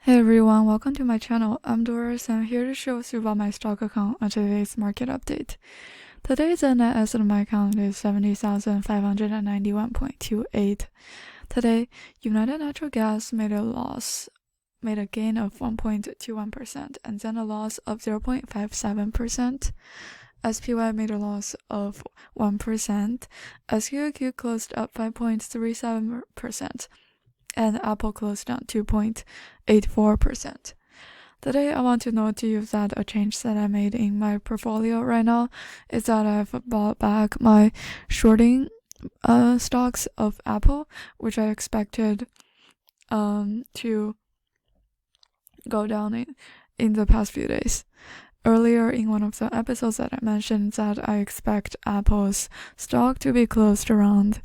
Hey everyone, welcome to my channel. I'm Doris and I'm here to show you about my stock account on today's market update. Today's net asset of my account is 70,591.28. Today, United Natural Gas made a gain of 1.21% and then a loss of 0.57%. SPY made a loss of 1%. SQQQ closed up 5.37%. and Apple closed down 2.84%. Today, I want to note to you that a change that I made in my portfolio right now is that I've bought back my shorting stocks of Apple, which I expected to go down in the past few days. Earlier in one of the episodes that I mentioned that I expect Apple's stock to be closed around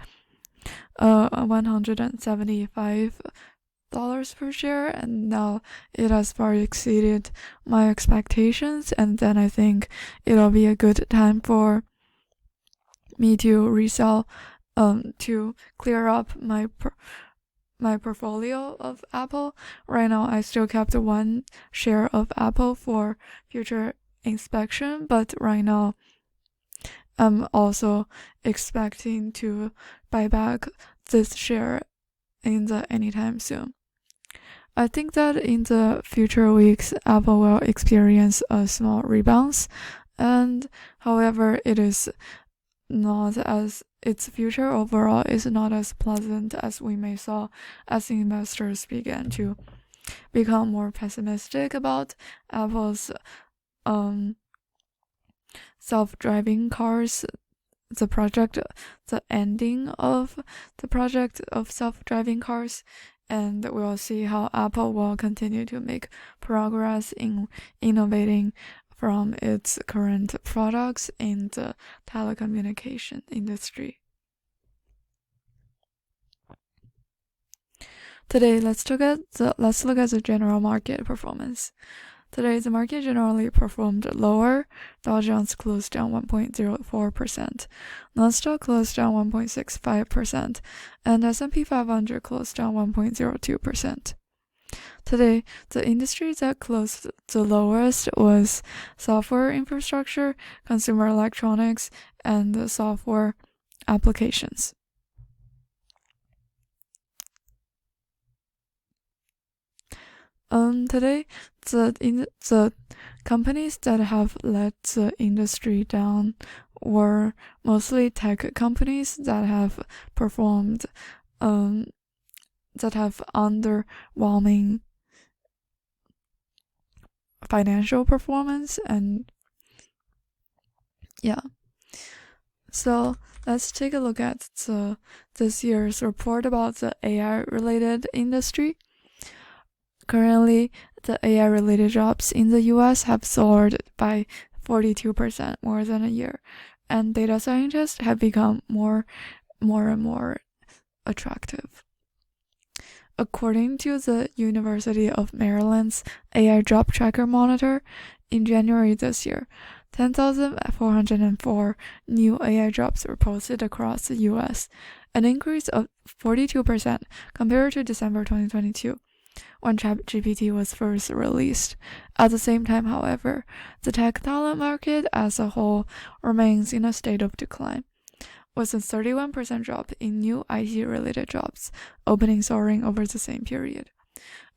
$175 per share, and now it has far exceeded my expectations, and then I think it'll be a good time for me to resell to clear up my portfolio of Apple. Right now I still kept one share of Apple for future inspection, but right now I'm also expecting to buy back this share in the anytime soon. I think that in the future weeks, Apple will experience a small rebound, and however, its future overall is not as pleasant as we may saw as investors began to become more pessimistic about Apple's self-driving cars, the ending of the project of self-driving cars, and we'll see how Apple will continue to make progress in innovating from its current products in the telecommunication industry. Today, let's look at the general market performance. Today, the market generally performed lower. Dow Jones closed down 1.04%, Nasdaq closed down 1.65%, and S&P 500 closed down 1.02%. Today, the industry that closed the lowest was software infrastructure, consumer electronics, and software applications. Today, the companies that have let the industry down were mostly tech companies that have performed, that have underwhelming financial performance, and yeah. So let's take a look at this year's report about the AI-related industry. Currently, the AI-related jobs in the US have soared by 42% more than a year, and data scientists have become more and more attractive. According to the University of Maryland's AI Job Tracker Monitor, in January this year, 10,404 new AI jobs were posted across the US, an increase of 42% compared to December 2022. When ChatGPT was first released. At the same time, however, the tech talent market as a whole remains in a state of decline, with a 31% drop in new IT-related jobs openings soaring over the same period.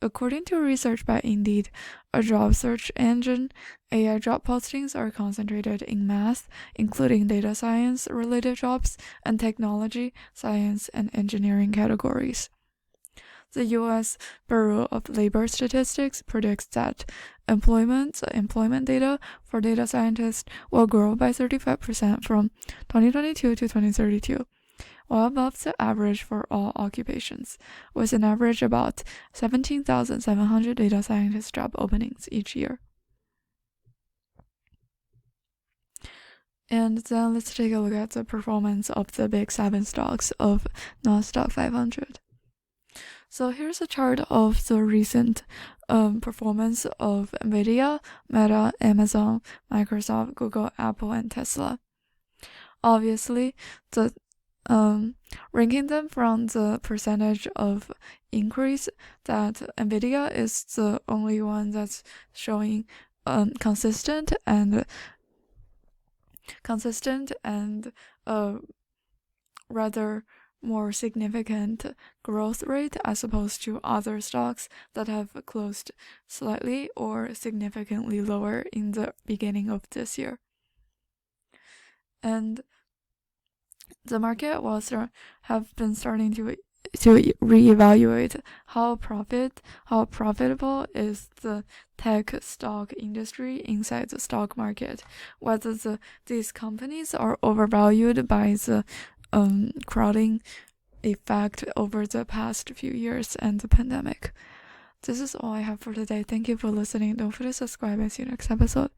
According to research by Indeed, a job search engine, AI job postings are concentrated in math, including data science-related jobs, and technology, science, and engineering categories. The U.S. Bureau of Labor Statistics predicts that employment data for data scientists will grow by 35% from 2022 to 2032, well above the average for all occupations, with an average about 17,700 data scientist job openings each year. And then let's take a look at the performance of the big 7 stocks of Nasdaq 500. So here's a chart of the recent performance of Nvidia, Meta, Amazon, Microsoft, Google, Apple, and Tesla. Obviously, the ranking them from the percentage of increase, that Nvidia is the only one that's showing consistent and rather more significant growth rate as opposed to other stocks that have closed slightly or significantly lower in the beginning of this year. And the market have been starting to reevaluate how profitable is the tech stock industry inside the stock market, whether these companies are overvalued by the crowding effect over the past few years and the pandemic. This is all I have for today. Thank you for listening. Don't forget to subscribe and see you next episode.